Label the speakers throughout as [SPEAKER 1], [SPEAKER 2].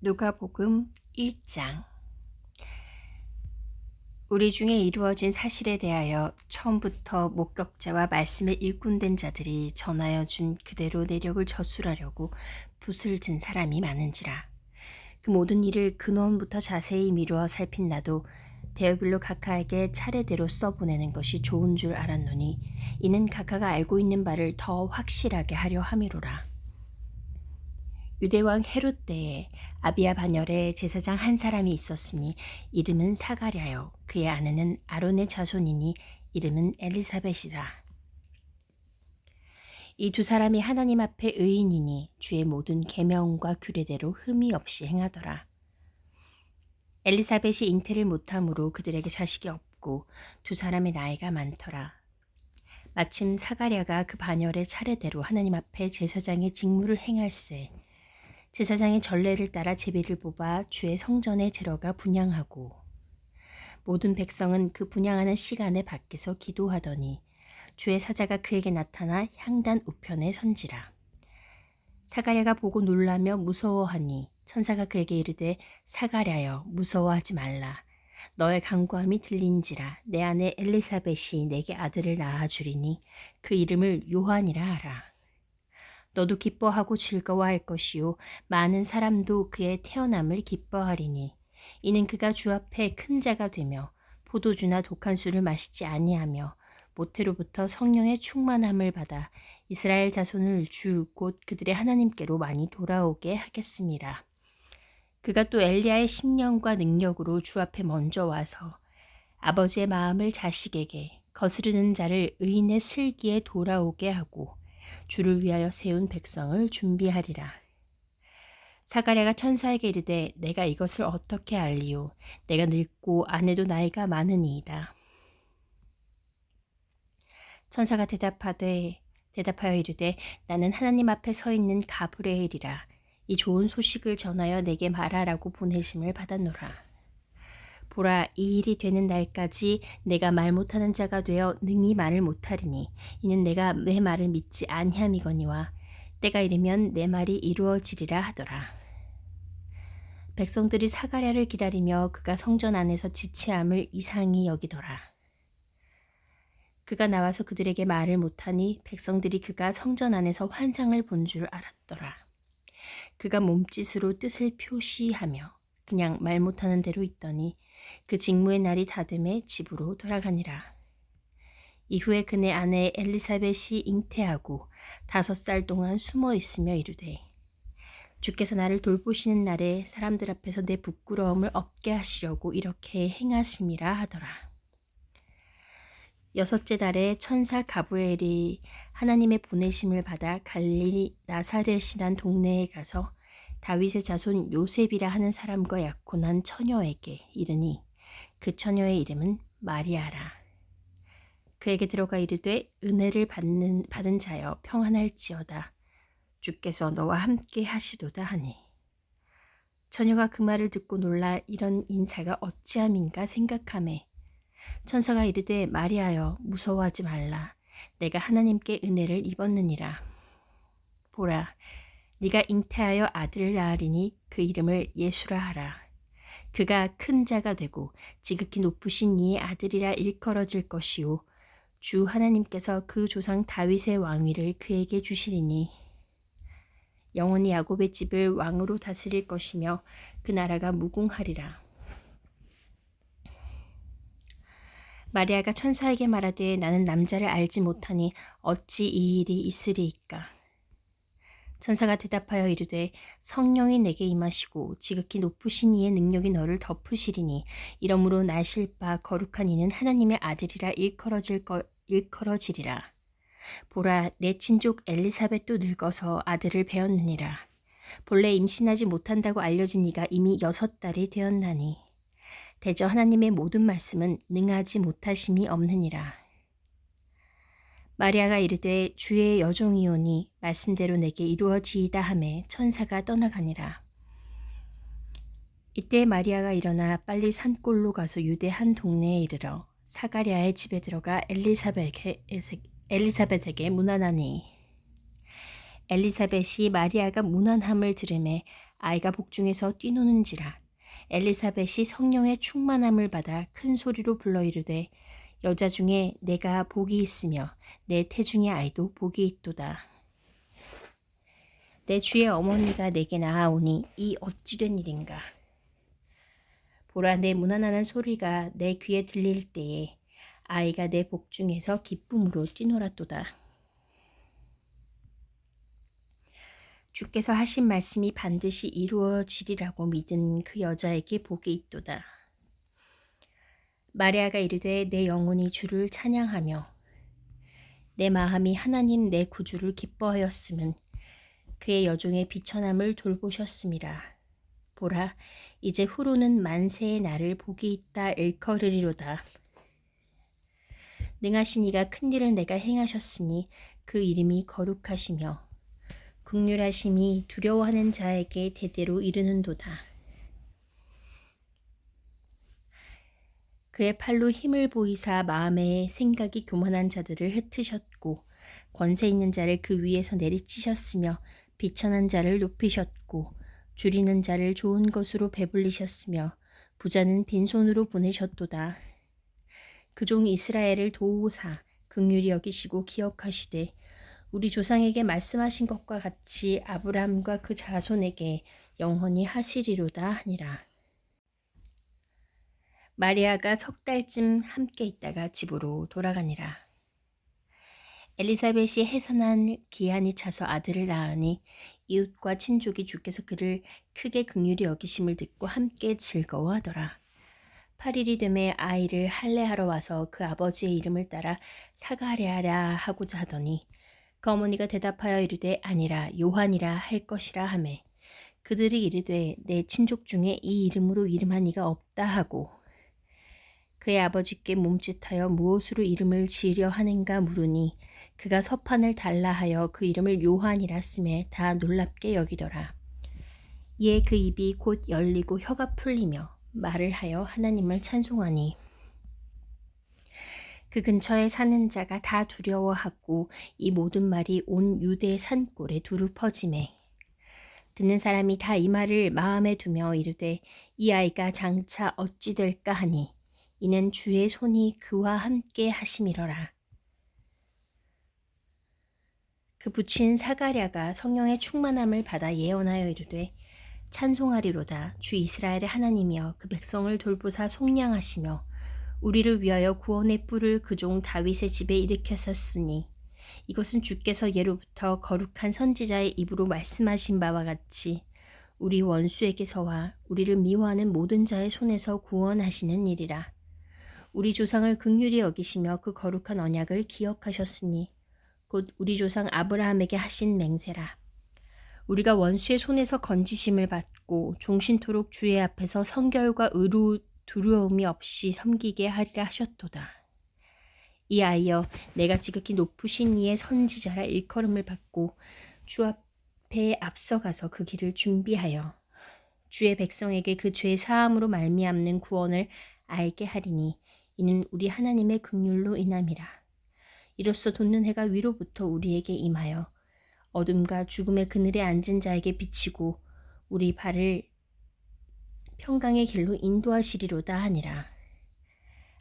[SPEAKER 1] 누가복음 1장. 우리 중에 이루어진 사실에 대하여 처음부터 목격자와 말씀에 일꾼된 자들이 전하여 준 그대로 내력을 저술하려고 붓을 든 사람이 많은지라. 그 모든 일을 근원부터 자세히 미루어 살핀 나도 데오빌로 각하에게 차례대로 써보내는 것이 좋은 줄 알았노니 이는 각하가 알고 있는 바를 더 확실하게 하려 함이로라. 유대왕 헤롯 때에 아비야 반열에 제사장 한 사람이 있었으니 이름은 사가랴요. 그의 아내는 아론의 자손이니 이름은 엘리사벳이라. 이 두 사람이 하나님 앞에 의인이니 주의 모든 계명과 규례대로 흠이 없이 행하더라. 엘리사벳이 잉태를 못함으로 그들에게 자식이 없고 두 사람의 나이가 많더라. 마침 사가랴가 그 반열의 차례대로 하나님 앞에 제사장의 직무를 행할세 제사장의 전례를 따라 제비를 뽑아 주의 성전에 들어가 분향하고 모든 백성은 그 분향하는 시간에 밖에서 기도하더니 주의 사자가 그에게 나타나 향단 우편에 선지라. 사가랴가 보고 놀라며 무서워하니 천사가 그에게 이르되 사가랴여 무서워하지 말라. 너의 간구함이 들린지라. 내 아내 엘리사벳이 내게 아들을 낳아주리니 그 이름을 요한이라 하라. 너도 기뻐하고 즐거워할 것이요 많은 사람도 그의 태어남을 기뻐하리니 이는 그가 주 앞에 큰 자가 되며 포도주나 독한 술을 마시지 아니하며 모태로부터 성령의 충만함을 받아 이스라엘 자손을 주 곧 그들의 하나님께로 많이 돌아오게 하겠습니다. 그가 또 엘리야의 심령과 능력으로 주 앞에 먼저 와서 아버지의 마음을 자식에게 거스르는 자를 의인의 슬기에 돌아오게 하고 주를 위하여 세운 백성을 준비하리라. 사가랴가 천사에게 이르되 내가 이것을 어떻게 알리요? 내가 늙고 아내도 나이가 많으니이다. 천사가 대답하여 이르되 나는 하나님 앞에 서 있는 가브리엘이라. 이 좋은 소식을 전하여 내게 말하라고 보내심을 받았노라. 보라, 이 일이 되는 날까지 내가 말 못하는 자가 되어 능히 말을 못하리니 이는 내가 내 말을 믿지 아니함이거니와 때가 이르면 내 말이 이루어지리라 하더라. 백성들이 사가랴를 기다리며 그가 성전 안에서 지체함을 이상히 여기더라. 그가 나와서 그들에게 말을 못하니 백성들이 그가 성전 안에서 환상을 본 줄 알았더라. 그가 몸짓으로 뜻을 표시하며 그냥 말 못하는 대로 있더니 그 직무의 날이 다됨에 집으로 돌아가니라. 이후에 그네 아내 엘리사벳이 잉태하고 5살 동안 숨어 있으며 이르되 주께서 나를 돌보시는 날에 사람들 앞에서 내 부끄러움을 없게 하시려고 이렇게 행하심이라 하더라. 6째 달에 천사 가브리엘이 하나님의 보내심을 받아 갈릴리 나사렛이란 동네에 가서 다윗의 자손 요셉이라 하는 사람과 약혼한 처녀에게 이르니 그 처녀의 이름은 마리아라. 그에게 들어가 이르되 은혜를 받은 자여 평안할지어다. 주께서 너와 함께 하시도다 하니 처녀가 그 말을 듣고 놀라 이런 인사가 어찌함인가 생각하매 천사가 이르되 마리아여 무서워하지 말라. 내가 하나님께 은혜를 입었느니라. 보라, 네가 잉태하여 아들을 낳으리니 그 이름을 예수라 하라. 그가 큰 자가 되고 지극히 높으신 이의 아들이라 일컬어질 것이요 주 하나님께서 그 조상 다윗의 왕위를 그에게 주시리니 영원히 야곱의 집을 왕으로 다스릴 것이며 그 나라가 무궁하리라. 마리아가 천사에게 말하되 나는 남자를 알지 못하니 어찌 이 일이 있으리이까. 천사가 대답하여 이르되 성령이 내게 임하시고 지극히 높으신 이의 능력이 너를 덮으시리니 이러므로 나실 바 거룩한 이는 하나님의 아들이라 일컬어지리라. 보라, 내 친족 엘리사벳도 늙어서 아들을 배었느니라. 본래 임신하지 못한다고 알려진 이가 이미 6달이 되었나니 대저 하나님의 모든 말씀은 능하지 못하심이 없느니라. 마리아가 이르되 주의 여종이오니 말씀대로 내게 이루어지이다 하매 천사가 떠나가니라. 이때 마리아가 일어나 빨리 산골로 가서 유대 한 동네에 이르러 사가랴의 집에 들어가 엘리사벳에게 문안하니 엘리사벳이 마리아가 문안함을 들으매 아이가 복중에서 뛰노는지라. 엘리사벳이 성령의 충만함을 받아 큰 소리로 불러 이르되 여자 중에 내가 복이 있으며 내 태중의 아이도 복이 있도다. 내 주의 어머니가 내게 나아오니 이 어찌 된 일인가. 보라, 내 무난한 소리가 내 귀에 들릴 때에 아이가 내 복중에서 기쁨으로 뛰놀았도다. 주께서 하신 말씀이 반드시 이루어지리라고 믿은 그 여자에게 복이 있도다. 마리아가 이르되 내 영혼이 주를 찬양하며 내 마음이 하나님 내 구주를 기뻐하였음은 그의 여종의 비천함을 돌보셨음이라. 보라, 이제 후로는 만세의 나를 복이 있다 일컬으리로다. 능하신 이가 큰 일을 내가 행하셨으니 그 이름이 거룩하시며 긍휼하심이 두려워하는 자에게 대대로 이르는도다. 그의 팔로 힘을 보이사 마음의 생각이 교만한 자들을 흩으셨고 권세 있는 자를 그 위에서 내리치셨으며 비천한 자를 높이셨고 줄이는 자를 좋은 것으로 배불리셨으며 부자는 빈손으로 보내셨도다. 그 종 이스라엘을 도우사 긍휼히 여기시고 기억하시되 우리 조상에게 말씀하신 것과 같이 아브라함과 그 자손에게 영원히 하시리로다 하니라. 마리아가 3달쯤 함께 있다가 집으로 돌아가니라. 엘리사벳이 해산한 기한이 차서 아들을 낳으니 이웃과 친족이 주께서 그를 크게 긍휼히 여기심을 듣고 함께 즐거워하더라. 8일이 되매 아이를 할례하러 와서 그 아버지의 이름을 따라 사가랴라 하고자 하더니 그 어머니가 대답하여 이르되 아니라 요한이라 할 것이라 하매 그들이 이르되 내 친족 중에 이 이름으로 이름한 이가 없다 하고 그의 아버지께 몸짓하여 무엇으로 이름을 지으려 하는가 물으니 그가 서판을 달라 하여 그 이름을 요한이라 쓰매 다 놀랍게 여기더라. 이에 그 입이 곧 열리고 혀가 풀리며 말을 하여 하나님을 찬송하니 그 근처에 사는 자가 다 두려워하고 이 모든 말이 온 유대 산골에 두루 퍼지매 듣는 사람이 다 이 말을 마음에 두며 이르되 이 아이가 장차 어찌 될까 하니 이는 주의 손이 그와 함께 하심이러라. 그 부친 사가랴가 성령의 충만함을 받아 예언하여 이르되 찬송하리로다. 주 이스라엘의 하나님이여 그 백성을 돌보사 속량하시며 우리를 위하여 구원의 뿔을 그 종 다윗의 집에 일으켰었으니 이것은 주께서 예로부터 거룩한 선지자의 입으로 말씀하신 바와 같이 우리 원수에게서와 우리를 미워하는 모든 자의 손에서 구원하시는 일이라. 우리 조상을 긍휼히 여기시며 그 거룩한 언약을 기억하셨으니 곧 우리 조상 아브라함에게 하신 맹세라. 우리가 원수의 손에서 건지심을 받고 종신토록 주의 앞에서 성결과 의로 두려움이 없이 섬기게 하리라 하셨도다. 이 아이여 내가 지극히 높으신 이의 선지자라 일컬음을 받고 주 앞에 앞서가서 그 길을 준비하여 주의 백성에게 그 죄 사함으로 말미암는 구원을 알게 하리니 이는 우리 하나님의 긍휼로 인함이라. 이로써 돋는 해가 위로부터 우리에게 임하여 어둠과 죽음의 그늘에 앉은 자에게 비치고 우리 발을 평강의 길로 인도하시리로다 하니라.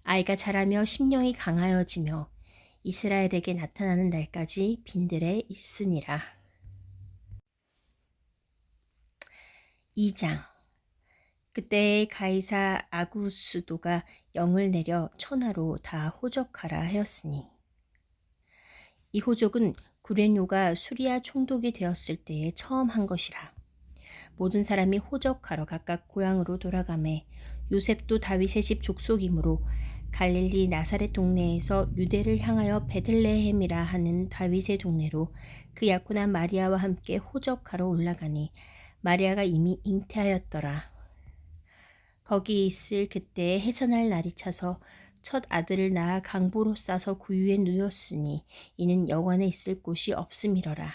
[SPEAKER 1] 아이가 자라며 심령이 강하여지며 이스라엘에게 나타나는 날까지 빈들에 있으니라. 2장. 그때 가이사 아구스도가 영을 내려 천하로 다 호적하라 하였으니 이 호적은 구레뇨가 수리아 총독이 되었을 때에 처음 한 것이라. 모든 사람이 호적하러 각각 고향으로 돌아가매 요셉도 다윗의 집 족속이므로 갈릴리 나사렛 동네에서 유대를 향하여 베들레헴이라 하는 다윗의 동네로 그 약혼한 마리아와 함께 호적하러 올라가니 마리아가 이미 잉태하였더라. 거기 있을 그때에 해산할 날이 차서 첫 아들을 낳아 강보로 싸서 구유에 누웠으니 이는 여관에 있을 곳이 없음이러라.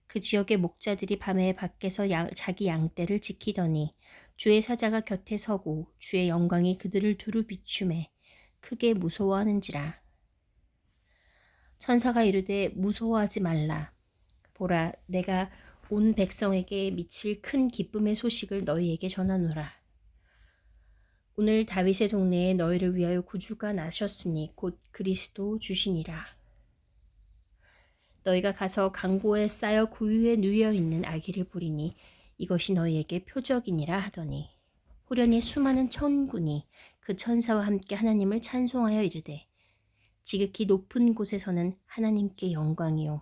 [SPEAKER 1] 그 지역의 목자들이 밤에 밖에서 자기 양떼를 지키더니 주의 사자가 곁에 서고 주의 영광이 그들을 두루 비추매 크게 무서워하는지라. 천사가 이르되 무서워하지 말라. 보라, 내가 온 백성에게 미칠 큰 기쁨의 소식을 너희에게 전하노라. 오늘 다윗의 동네에 너희를 위하여 구주가 나셨으니 곧 그리스도 주시니라. 너희가 가서 강고에 쌓여 구유에 누여 있는 아기를 보리니 이것이 너희에게 표적이니라 하더니 호련히 수많은 천군이 그 천사와 함께 하나님을 찬송하여 이르되 지극히 높은 곳에서는 하나님께 영광이요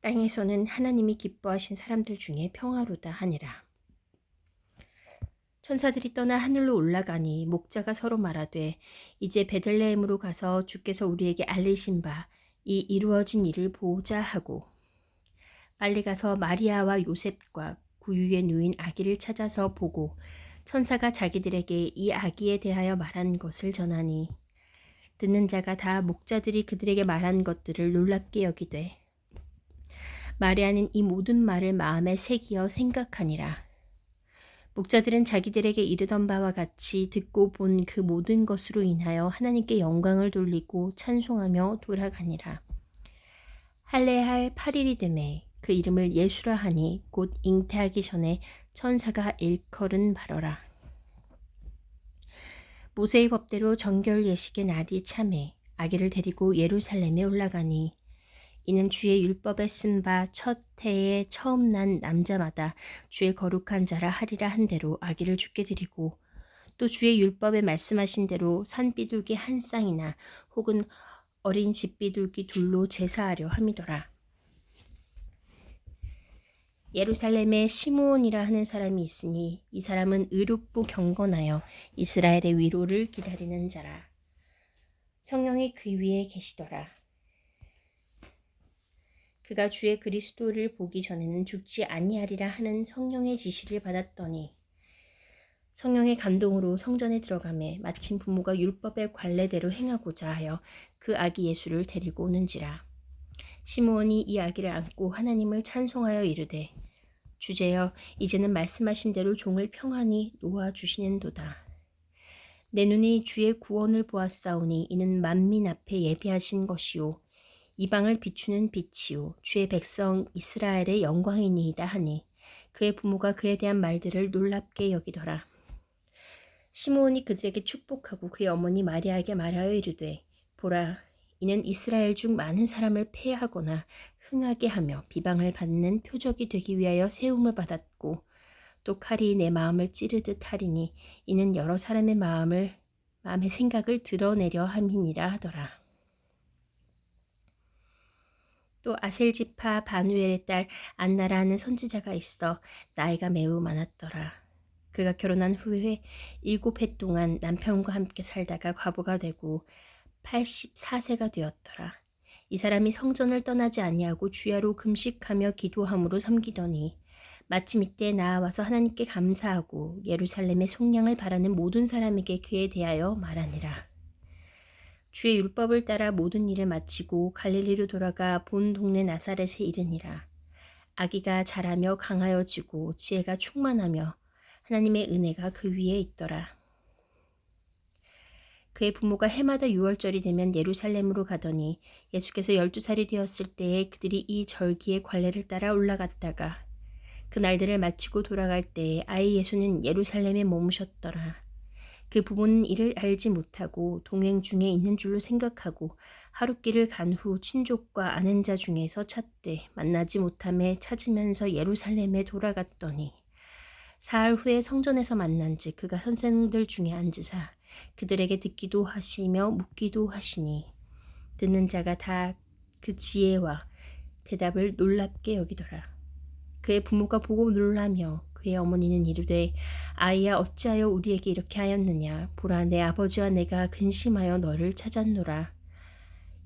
[SPEAKER 1] 땅에서는 하나님이 기뻐하신 사람들 중에 평화로다 하니라. 천사들이 떠나 하늘로 올라가니 목자가 서로 말하되 이제 베들레헴으로 가서 주께서 우리에게 알리신 바 이 이루어진 일을 보자 하고 빨리 가서 마리아와 요셉과 구유에 누인 아기를 찾아서 보고 천사가 자기들에게 이 아기에 대하여 말한 것을 전하니 듣는 자가 다 목자들이 그들에게 말한 것들을 놀랍게 여기되 마리아는 이 모든 말을 마음에 새기어 생각하니라. 목자들은 자기들에게 이르던 바와 같이 듣고 본 그 모든 것으로 인하여 하나님께 영광을 돌리고 찬송하며 돌아가니라. 할례할 8일이 되매 그 이름을 예수라 하니 곧 잉태하기 전에 천사가 일컬은 바로라. 모세의 법대로 정결 예식의 날이 참해 아기를 데리고 예루살렘에 올라가니 이는 주의 율법에 쓴 바 첫 해에 처음 난 남자마다 주의 거룩한 자라 하리라 한 대로 아기를 주께 드리고 또 주의 율법에 말씀하신 대로 산비둘기 한 쌍이나 혹은 어린 집비둘기 둘로 제사하려 함이더라. 예루살렘에 시므온이라 하는 사람이 있으니 이 사람은 의롭고 경건하여 이스라엘의 위로를 기다리는 자라. 성령이 그 위에 계시더라. 그가 주의 그리스도를 보기 전에는 죽지 아니하리라 하는 성령의 지시를 받았더니 성령의 감동으로 성전에 들어가매 마침 부모가 율법의 관례대로 행하고자 하여 그 아기 예수를 데리고 오는지라. 시므온이 이 아기를 안고 하나님을 찬송하여 이르되 주제여 이제는 말씀하신 대로 종을 평안히 놓아주시는도다. 내 눈이 주의 구원을 보았사오니 이는 만민 앞에 예비하신 것이요 이방을 비추는 빛이요 주의 백성 이스라엘의 영광이니이다 하니 그의 부모가 그에 대한 말들을 놀랍게 여기더라. 시므온이 그들에게 축복하고 그의 어머니 마리아에게 말하여 이르되 보라 이는 이스라엘 중 많은 사람을 패하거나 흥하게 하며 비방을 받는 표적이 되기 위하여 세움을 받았고 또 칼이 내 마음을 찌르듯 하리니 이는 여러 사람의 마음의 생각을 드러내려 함이니라 하더라. 또 아셀지파 바누엘의 딸 안나라 하는 선지자가 있어 나이가 매우 많았더라. 그가 결혼한 후에 7해 동안 남편과 함께 살다가 과부가 되고 84세가 되었더라. 이 사람이 성전을 떠나지 아니하고 주야로 금식하며 기도함으로 섬기더니 마침 이때 나와서 하나님께 감사하고 예루살렘의 속량을 바라는 모든 사람에게 그에 대하여 말하니라. 주의 율법을 따라 모든 일을 마치고 갈릴리로 돌아가 본 동네 나사렛에 이르니라. 아기가 자라며 강하여지고 지혜가 충만하며 하나님의 은혜가 그 위에 있더라. 그의 부모가 해마다 6월절이 되면 예루살렘으로 가더니 예수께서 12살이 되었을 때에 그들이 이 절기의 관례를 따라 올라갔다가 그 날들을 마치고 돌아갈 때에 아이 예수는 예루살렘에 머무셨더라. 그 부모는 이를 알지 못하고 동행 중에 있는 줄로 생각하고 하룻길을 간 후 친족과 아는 자 중에서 찾되 만나지 못함에 찾으면서 예루살렘에 돌아갔더니 사흘 후에 성전에서 만난즉 그가 선생들 중에 앉으사 그들에게 듣기도 하시며 묻기도 하시니 듣는 자가 다 그 지혜와 대답을 놀랍게 여기더라. 그의 부모가 보고 놀라며 그의 어머니는 이르되 아이야 어찌하여 우리에게 이렇게 하였느냐 보라 내 아버지와 내가 근심하여 너를 찾았노라.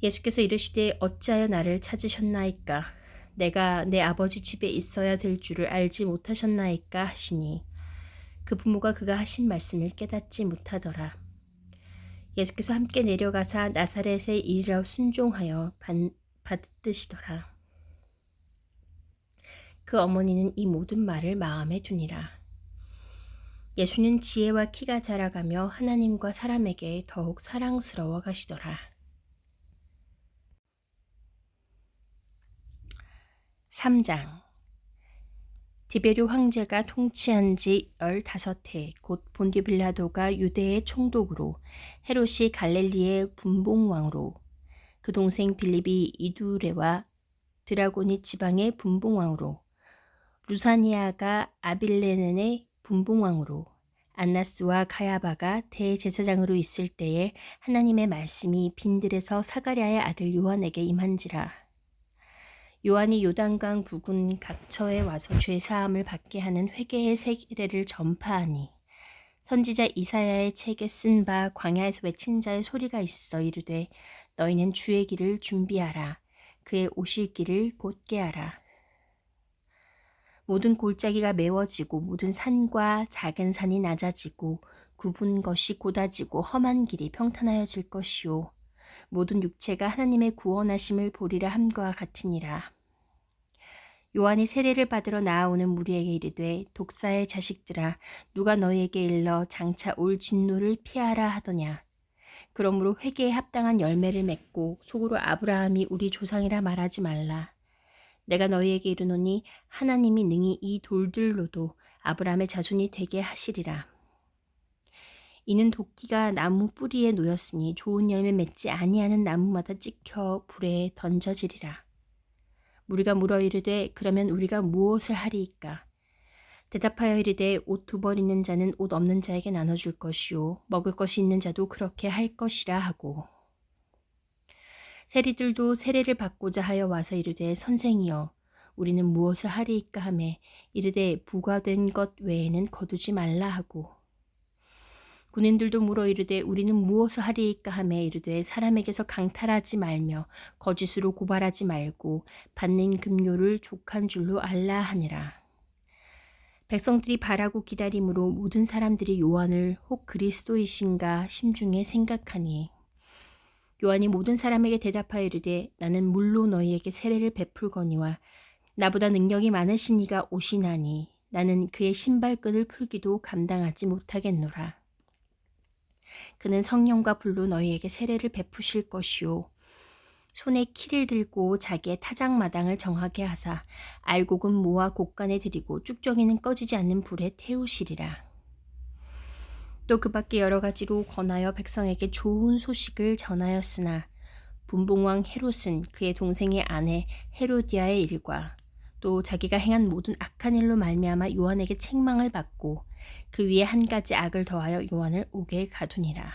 [SPEAKER 1] 예수께서 이르시되 어찌하여 나를 찾으셨나이까 내가 내 아버지 집에 있어야 될 줄을 알지 못하셨나이까 하시니 그 부모가 그가 하신 말씀을 깨닫지 못하더라. 예수께서 함께 내려가사 나사렛에 이르러 순종하여 받드시더라. 그 어머니는 이 모든 말을 마음에 두니라. 예수는 지혜와 키가 자라가며 하나님과 사람에게 더욱 사랑스러워 가시더라. 3장. 디베르 황제가 통치한 지 15해 곧 본디 빌라도가 유대의 총독으로 헤롯이 갈릴리의 분봉왕으로 그 동생 빌립이 이두레와 드라고니 지방의 분봉왕으로 루사니아가 아빌레넨의 분봉왕으로 안나스와 가야바가 대제사장으로 있을 때에 하나님의 말씀이 빈들에서 사가랴의 아들 요한에게 임한지라. 요한이 요단강 부근 각처에 와서 죄사함을 받게 하는 회개의 세례를 전파하니 선지자 이사야의 책에 쓴 바 광야에서 외친 자의 소리가 있어 이르되 너희는 주의 길을 준비하라. 그의 오실 길을 곧게 하라. 모든 골짜기가 메워지고 모든 산과 작은 산이 낮아지고 굽은 것이 곧아지고 험한 길이 평탄하여질 것이요 모든 육체가 하나님의 구원하심을 보리라 함과 같으니라. 요한이 세례를 받으러 나아오는 무리에게 이르되 독사의 자식들아 누가 너희에게 일러 장차 올 진노를 피하라 하더냐. 그러므로 회개에 합당한 열매를 맺고 속으로 아브라함이 우리 조상이라 말하지 말라. 내가 너희에게 이르노니 하나님이 능히 이 돌들로도 아브라함의 자손이 되게 하시리라. 이는 도끼가 나무 뿌리에 놓였으니 좋은 열매 맺지 아니하는 나무마다 찍혀 불에 던져지리라. 우리가 물어 이르되 그러면 우리가 무엇을 하리이까? 대답하여 이르되 옷 2벌 있는 자는 옷 없는 자에게 나눠줄 것이요 먹을 것이 있는 자도 그렇게 할 것이라 하고 세리들도 세례를 받고자 하여 와서 이르되 선생이여 우리는 무엇을 하리이까 하매 이르되 부과된 것 외에는 거두지 말라 하고 군인들도 물어 이르되 우리는 무엇을 하리이까 하매 이르되 사람에게서 강탈하지 말며 거짓으로 고발하지 말고 받는 급료를 족한 줄로 알라 하니라. 백성들이 바라고 기다림으로 모든 사람들이 요한을 혹 그리스도이신가 심중에 생각하니 요한이 모든 사람에게 대답하여 이르되 나는 물로 너희에게 세례를 베풀거니와 나보다 능력이 많으신 이가 오시나니 나는 그의 신발끈을 풀기도 감당하지 못하겠노라. 그는 성령과 불로 너희에게 세례를 베푸실 것이요 손에 키를 들고 자기의 타작마당을 정하게 하사 알곡은 모아 곡간에 들이고 쭉정이는 꺼지지 않는 불에 태우시리라. 또 그 밖에 여러 가지로 권하여 백성에게 좋은 소식을 전하였으나 분봉왕 헤롯은 그의 동생의 아내 헤로디아의 일과 또 자기가 행한 모든 악한 일로 말미암아 요한에게 책망을 받고 그 위에 한 가지 악을 더하여 요한을 옥에 가두니라.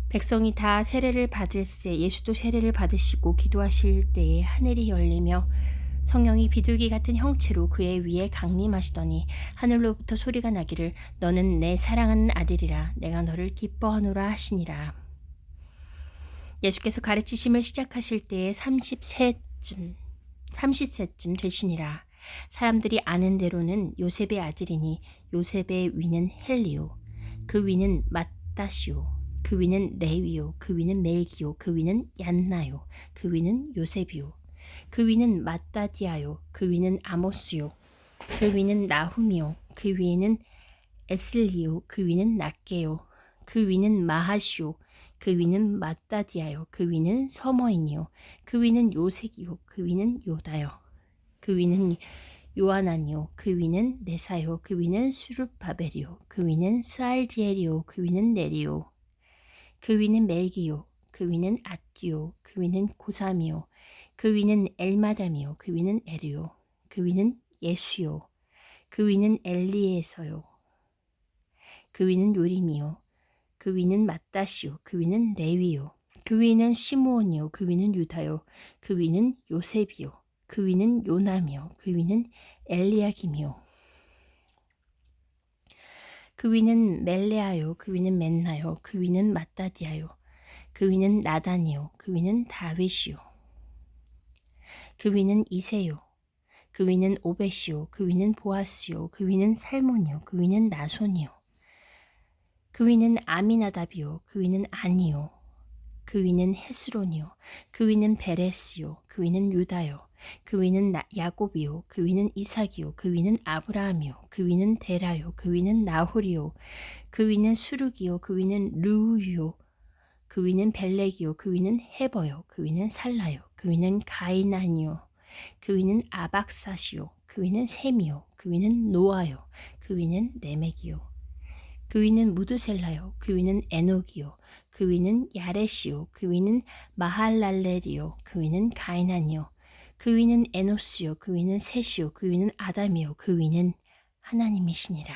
[SPEAKER 1] 백성이 다 세례를 받을새 예수도 세례를 받으시고 기도하실 때에 하늘이 열리며 성령이 비둘기 같은 형체로 그의 위에 강림하시더니 하늘로부터 소리가 나기를 너는 내 사랑하는 아들이라 내가 너를 기뻐하노라 하시니라. 예수께서 가르치심을 시작하실 때에 30세쯤 되시니라. 사람들이 아는 대로는 요셉의 아들이니 요셉의 위는 헬리오 그 위는 맏다시오 그 위는 레위요 그 위는 멜기요 그 위는 얀나요 그 위는 요셉이요 그 위는 마따디아요 그 위는 아모스요 그 위는 나훔이요 그 위에는 에슬리요 그 위는 낫게요 그 위는 마하시요 그 위는 마따디아요 그 위는 서머인이요 그 위는 요색이요 그 위는 요다요 그 위는 요하나니요 그 위는 레사요 그 위는 수룹바벨이요 그 위는 스알디엘이요 그 위는 네리요 그 위는 멜기요 그 위는 아띠요 그 위는 고삼이요 그 위는 엘마담이요 그 위는 에르요 그 위는 예수요 그 위는 엘리에서요 그 위는 요림이요 그 위는 맏다시요 그 위는 레위요 그 위는 시므온이요 그 위는 유다요 그 위는 요셉이요 그 위는 요남이요 그 위는 엘리야김이요 그 위는 멜레아요 그 위는 맨나요 그 위는 마따디아요 그 위는 나단이요 그 위는 다윗이요 그 위는 이세요 그 위는 오벳이요 그 위는 보아스요 그 위는 살몬이요 그 위는 나손이요 그 위는 아미나답이요 그 위는 아니요 그 위는 헤스론이요 그 위는 베레스요 그 위는 유다요 그 위는 야곱이요 그 위는 이삭이요 그 위는 아브라함이요 그 위는 데라요 그 위는 나홀이요 그 위는 수룩이요 그 위는 르우요 그 위는 벨렉이요 그 위는 헤버요 그 위는 살라요 그 위는 가이나니요, 그 위는 아박사시요, 그 위는 셈이요, 그 위는 노아요, 그 위는 레멕이요, 그 위는 무드셀라요, 그 위는 에녹이요, 그 위는 야렛이요, 그 위는 마할랄렐이요, 그 위는 가이나니요, 그 위는 에노스요, 그 위는 셋이요, 그 위는 아담이요, 그 위는 하나님이시니라.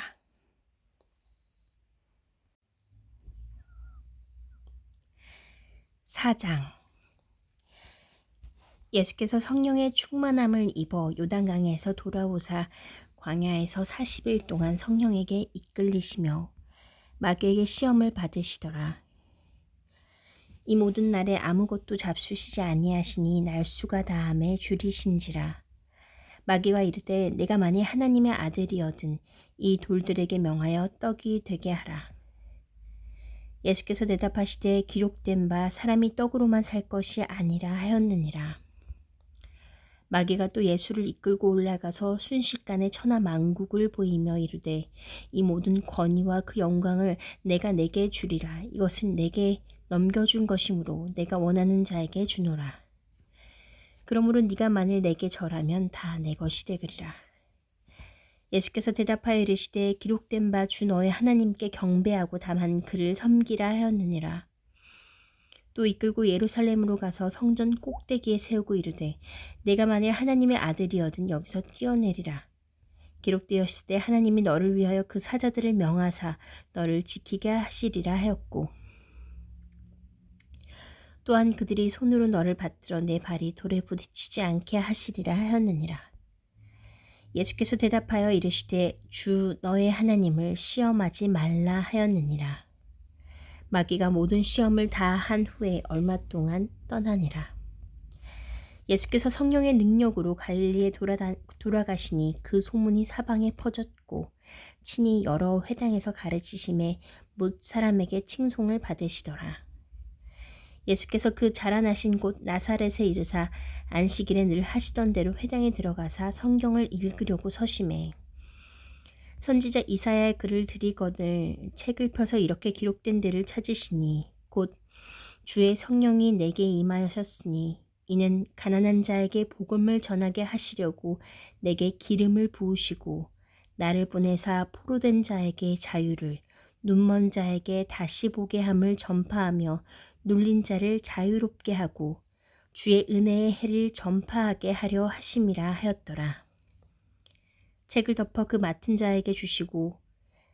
[SPEAKER 1] 사장. 예수께서 성령의 충만함을 입어 요단강에서 돌아오사 광야에서 40일 동안 성령에게 이끌리시며 마귀에게 시험을 받으시더라. 이 모든 날에 아무것도 잡수시지 아니하시니 날수가 다함에 줄이신지라. 마귀가 이르되 내가 만일 하나님의 아들이어든 이 돌들에게 명하여 떡이 되게 하라. 예수께서 대답하시되 기록된 바 사람이 떡으로만 살 것이 아니라 하였느니라. 마귀가 또 예수를 이끌고 올라가서 순식간에 천하 만국을 보이며 이르되 이 모든 권위와 그 영광을 내가 내게 주리라. 이것은 내게 넘겨준 것이므로 내가 원하는 자에게 주노라. 그러므로 네가 만일 내게 절하면 다 내 것이 되리라. 예수께서 대답하여 이르시되 기록된 바 주 너의 하나님께 경배하고 다만 그를 섬기라 하였느니라. 또 이끌고 예루살렘으로 가서 성전 꼭대기에 세우고 이르되 내가 만일 하나님의 아들이어든 여기서 뛰어내리라. 기록되었을 때 하나님이 너를 위하여 그 사자들을 명하사 너를 지키게 하시리라 하였고 또한 그들이 손으로 너를 받들어 내 발이 돌에 부딪히지 않게 하시리라 하였느니라. 예수께서 대답하여 이르시되 주 너의 하나님을 시험하지 말라 하였느니라. 마귀가 모든 시험을 다 한 후에 얼마 동안 떠나니라. 예수께서 성령의 능력으로 갈릴리에 돌아가시니 그 소문이 사방에 퍼졌고 친히 여러 회당에서 가르치심에 뭇 사람에게 칭송을 받으시더라. 예수께서 그 자라나신 곳 나사렛에 이르사 안식일에 늘 하시던 대로 회당에 들어가사 성경을 읽으려고 서심해 선지자 이사야의 글을 들이거늘 책을 펴서 이렇게 기록된 데를 찾으시니 곧 주의 성령이 내게 임하셨으니 이는 가난한 자에게 복음을 전하게 하시려고 내게 기름을 부으시고 나를 보내사 포로된 자에게 자유를 눈먼 자에게 다시 보게 함을 전파하며 눌린 자를 자유롭게 하고 주의 은혜의 해를 전파하게 하려 하심이라 하였더라. 책을 덮어 그 맡은 자에게 주시고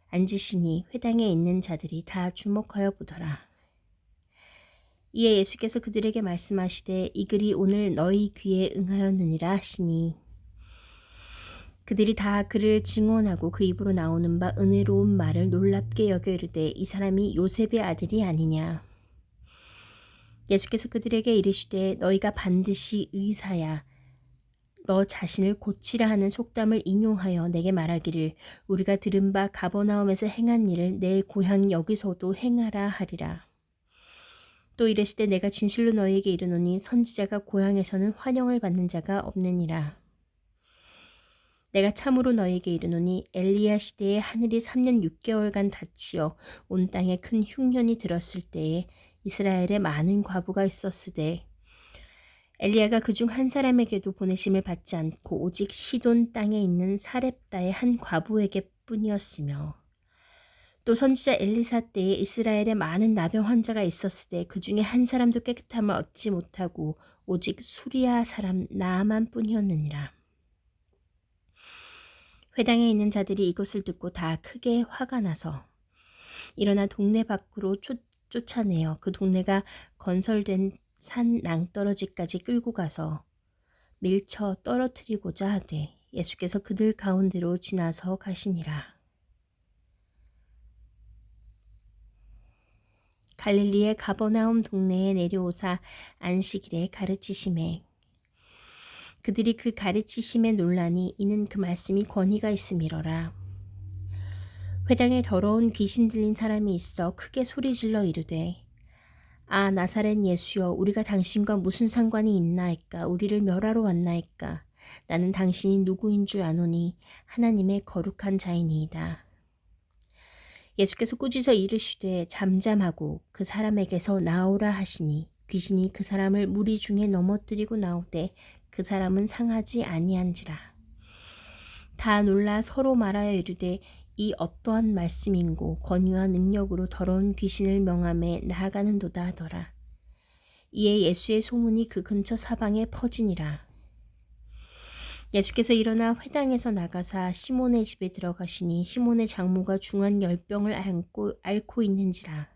[SPEAKER 1] 앉으시니 회당에 있는 자들이 다 주목하여 보더라. 이에 예수께서 그들에게 말씀하시되 이 글이 오늘 너희 귀에 응하였느니라 하시니 그들이 다 그를 증언하고 그 입으로 나오는 바 은혜로운 말을 놀랍게 여겨 이르되 이 사람이 요셉의 아들이 아니냐. 예수께서 그들에게 이르시되 너희가 반드시 의사야 너 자신을 고치라 하는 속담을 인용하여 내게 말하기를 우리가 들은 바 가버나움에서 행한 일을 내 고향 여기서도 행하라 하리라. 또 이르시되 내가 진실로 너희에게 이르노니 선지자가 고향에서는 환영을 받는 자가 없느니라. 내가 참으로 너희에게 이르노니 엘리야 시대에 하늘이 3년 6개월간 닫히어 온 땅에 큰 흉년이 들었을 때에 이스라엘에 많은 과부가 있었으되 엘리야가 그중 한 사람에게도 보내심을 받지 않고 오직 시돈 땅에 있는 사렙다의 한 과부에게 뿐이었으며 또 선지자 엘리사 때에 이스라엘에 많은 나병 환자가 있었으되 그 중에 한 사람도 깨끗함을 얻지 못하고 오직 수리아 사람 나아만 뿐이었느니라. 회당에 있는 자들이 이것을 듣고 다 크게 화가 나서 일어나 동네 밖으로 쫓아내어 그 동네가 건설된 산 낭떠러지까지 끌고 가서 밀쳐 떨어뜨리고자 하되 예수께서 그들 가운데로 지나서 가시니라. 갈릴리의 가버나움 동네에 내려오사 안식일에 가르치심에 그들이 그 가르치심에 놀라니 이는 그 말씀이 권위가 있음이러라. 회당에 더러운 귀신 들린 사람이 있어 크게 소리질러 이르되 아 나사렛 예수여 우리가 당신과 무슨 상관이 있나이까 우리를 멸하러 왔나이까 나는 당신이 누구인 줄 아노니 하나님의 거룩한 자이니이다. 예수께서 꾸짖어 이르시되 잠잠하고 그 사람에게서 나오라 하시니 귀신이 그 사람을 무리 중에 넘어뜨리고 나오되 그 사람은 상하지 아니한지라. 다 놀라 서로 말하여 이르되 이 어떠한 말씀인고 권위와 능력으로 더러운 귀신을 명함에 나아가는도다 하더라. 이에 예수의 소문이 그 근처 사방에 퍼지니라. 예수께서 일어나 회당에서 나가사 시몬의 집에 들어가시니 시몬의 장모가 중한 열병을 앓고 있는지라.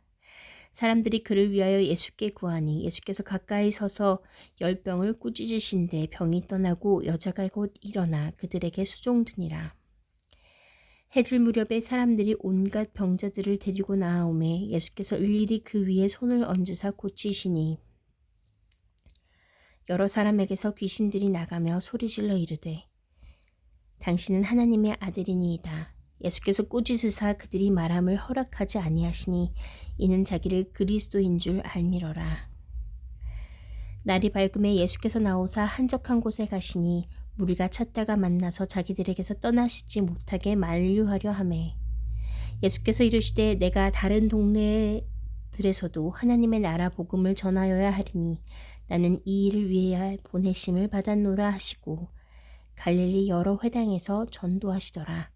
[SPEAKER 1] 사람들이 그를 위하여 예수께 구하니 예수께서 가까이 서서 열병을 꾸짖으신데 병이 떠나고 여자가 곧 일어나 그들에게 수종드니라. 해질 무렵에 사람들이 온갖 병자들을 데리고 나아오매 예수께서 일일이 그 위에 손을 얹으사 고치시니 여러 사람에게서 귀신들이 나가며 소리질러 이르되 당신은 하나님의 아들이니이다. 예수께서 꾸짖으사 그들이 말함을 허락하지 아니하시니 이는 자기를 그리스도인 줄 알미러라. 날이 밝음에 예수께서 나오사 한적한 곳에 가시니 무리가 찾다가 만나서 자기들에게서 떠나시지 못하게 만류하려 하매 예수께서 이르시되 내가 다른 동네들에서도 하나님의 나라 복음을 전하여야 하리니 나는 이 일을 위하여 보내심을 받았노라 하시고 갈릴리 여러 회당에서 전도하시더라.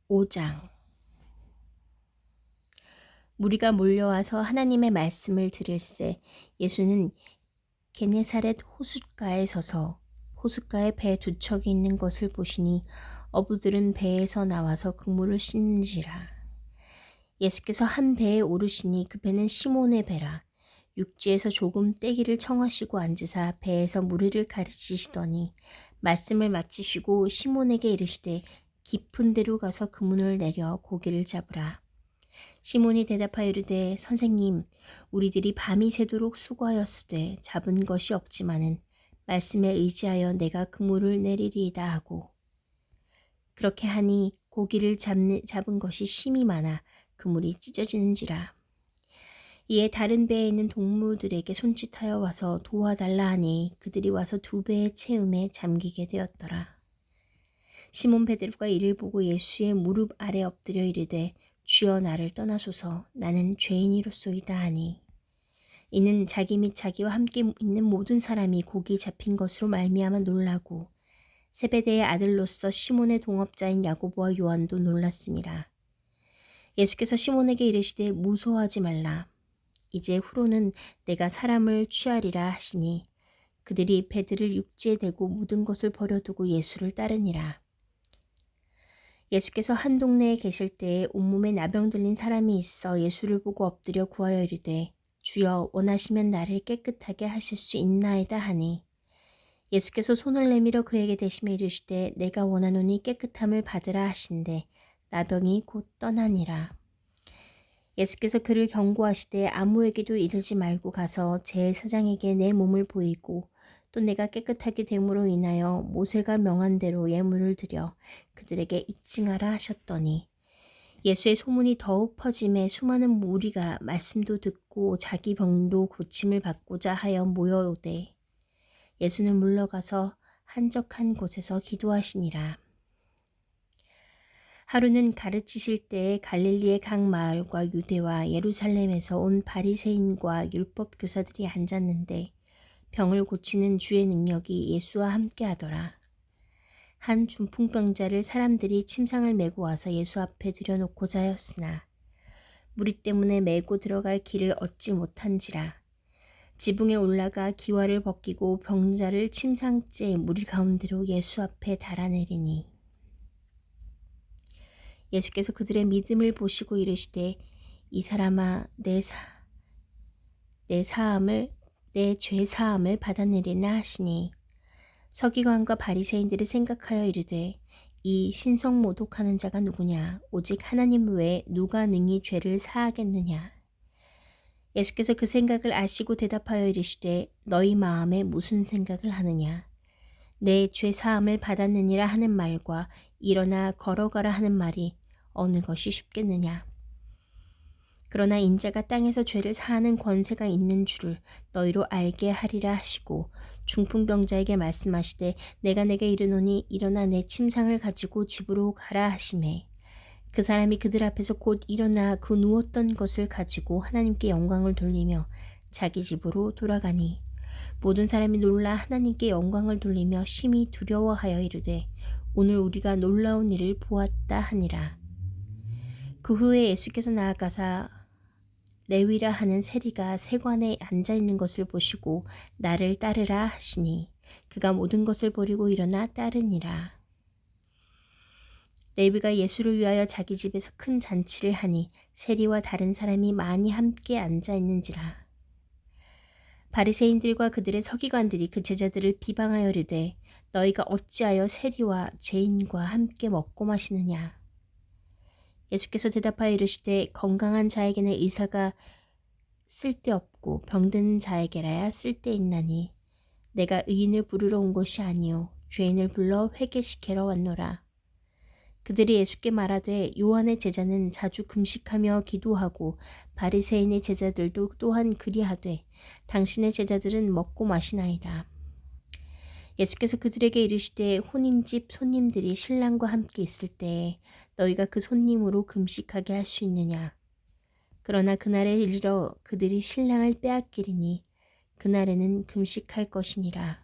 [SPEAKER 1] 5장. 무리가 몰려와서 하나님의 말씀을 들을새 예수는 게네사렛 호숫가에 서서 호숫가에 배 두 척이 있는 것을 보시니 어부들은 배에서 나와서 그물을 씻는지라. 예수께서 한 배에 오르시니 그 배는 시몬의 배라. 육지에서 조금 떼기를 청하시고 앉으사 배에서 무리를 가르치시더니 말씀을 마치시고 시몬에게 이르시되 깊은 데로 가서 그물을 내려 고기를 잡으라. 시몬이 대답하여 이르되 선생님 우리들이 밤이 새도록 수고하였으되 잡은 것이 없지만은 말씀에 의지하여 내가 그물을 내리리이다 하고 그렇게 하니 고기를 잡은 것이 심이 많아 그물이 찢어지는지라. 이에 다른 배에 있는 동무들에게 손짓하여 와서 도와달라 하니 그들이 와서 두 배의 채움에 잠기게 되었더라. 시몬 베드로가 이를 보고 예수의 무릎 아래 엎드려 이르되 주여 나를 떠나소서 나는 죄인이로소이다 하니 이는 자기 및 자기와 함께 있는 모든 사람이 고기 잡힌 것으로 말미암아 놀라고 세베대의 아들로서 시몬의 동업자인 야고보와 요한도 놀랐음이라. 예수께서 시몬에게 이르시되 무서워하지 말라. 이제 후로는 내가 사람을 취하리라 하시니 그들이 배들을 육지에 대고 모든 것을 버려두고 예수를 따르니라. 예수께서 한 동네에 계실 때에 온몸에 나병 들린 사람이 있어 예수를 보고 엎드려 구하여 이르되 주여 원하시면 나를 깨끗하게 하실 수 있나이다 하니 예수께서 손을 내밀어 그에게 대시며 이르시되 내가 원하노니 깨끗함을 받으라 하신대 나병이 곧 떠나니라. 예수께서 그를 경고하시되 아무에게도 이르지 말고 가서 제사장에게 내 몸을 보이고 또 내가 깨끗하게 됨으로 인하여 모세가 명한 대로 예물을 드려 그들에게 입증하라 하셨더니 예수의 소문이 더욱 퍼짐에 수많은 무리가 말씀도 듣고 자기 병도 고침을 받고자 하여 모여오되 예수는 물러가서 한적한 곳에서 기도하시니라. 하루는 가르치실 때에 갈릴리의 각 마을과 유대와 예루살렘에서 온 바리새인과 율법 교사들이 앉았는데 병을 고치는 주의 능력이 예수와 함께 하더라. 한 중풍병자를 사람들이 침상을 메고 와서 예수 앞에 들여놓고자 하였으나 무리 때문에 메고 들어갈 길을 얻지 못한지라. 지붕에 올라가 기와를 벗기고 병자를 침상째 무리 가운데로 예수 앞에 달아내리니 예수께서 그들의 믿음을 보시고 이르시되 이 사람아 내 죄 사함을 받아내리나 하시니 서기관과 바리새인들이 생각하여 이르되 이 신성 모독하는 자가 누구냐 오직 하나님 외에 누가 능히 죄를 사하겠느냐. 예수께서 그 생각을 아시고 대답하여 이르시되 너희 마음에 무슨 생각을 하느냐 내 죄 사함을 받았느니라 하는 말과 일어나 걸어가라 하는 말이 어느 것이 쉽겠느냐. 그러나 인자가 땅에서 죄를 사하는 권세가 있는 줄을 너희로 알게 하리라 하시고 중풍병자에게 말씀하시되 내가 내게 이르노니 일어나 내 침상을 가지고 집으로 가라 하시매 그 사람이 그들 앞에서 곧 일어나 그 누웠던 것을 가지고 하나님께 영광을 돌리며 자기 집으로 돌아가니 모든 사람이 놀라 하나님께 영광을 돌리며 심히 두려워하여 이르되 오늘 우리가 놀라운 일을 보았다 하니라. 그 후에 예수께서 나아가사 레위라 하는 세리가 세관에 앉아 있는 것을 보시고 나를 따르라 하시니 그가 모든 것을 버리고 일어나 따르니라. 레위가 예수를 위하여 자기 집에서 큰 잔치를 하니 세리와 다른 사람이 많이 함께 앉아 있는지라. 바리새인들과 그들의 서기관들이 그 제자들을 비방하여 이르되 너희가 어찌하여 세리와 죄인과 함께 먹고 마시느냐. 예수께서 대답하여 이르시되 건강한 자에게는 의사가 쓸데없고 병든 자에게라야 쓸데있나니 내가 의인을 부르러 온 것이 아니요 죄인을 불러 회개시키러 왔노라. 그들이 예수께 말하되 요한의 제자는 자주 금식하며 기도하고 바리새인의 제자들도 또한 그리하되 당신의 제자들은 먹고 마시나이다. 예수께서 그들에게 이르시되 혼인집 손님들이 신랑과 함께 있을 때에 너희가 그 손님으로 금식하게 할 수 있느냐. 그러나 그날에 이르러 그들이 신랑을 빼앗기리니 그날에는 금식할 것이니라.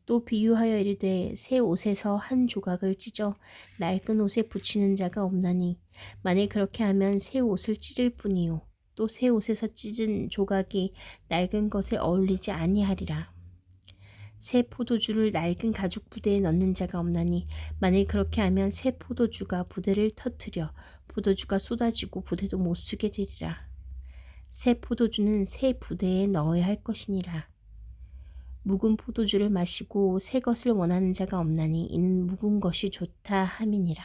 [SPEAKER 1] 또 비유하여 이르되 새 옷에서 한 조각을 찢어 낡은 옷에 붙이는 자가 없나니 만일 그렇게 하면 새 옷을 찢을 뿐이요 또 새 옷에서 찢은 조각이 낡은 것에 어울리지 아니하리라. 새 포도주를 낡은 가죽 부대에 넣는 자가 없나니 만일 그렇게 하면 새 포도주가 부대를 터뜨려 포도주가 쏟아지고 부대도 못 쓰게 되리라. 새 포도주는 새 부대에 넣어야 할 것이니라. 묵은 포도주를 마시고 새 것을 원하는 자가 없나니 이는 묵은 것이 좋다 함이니라.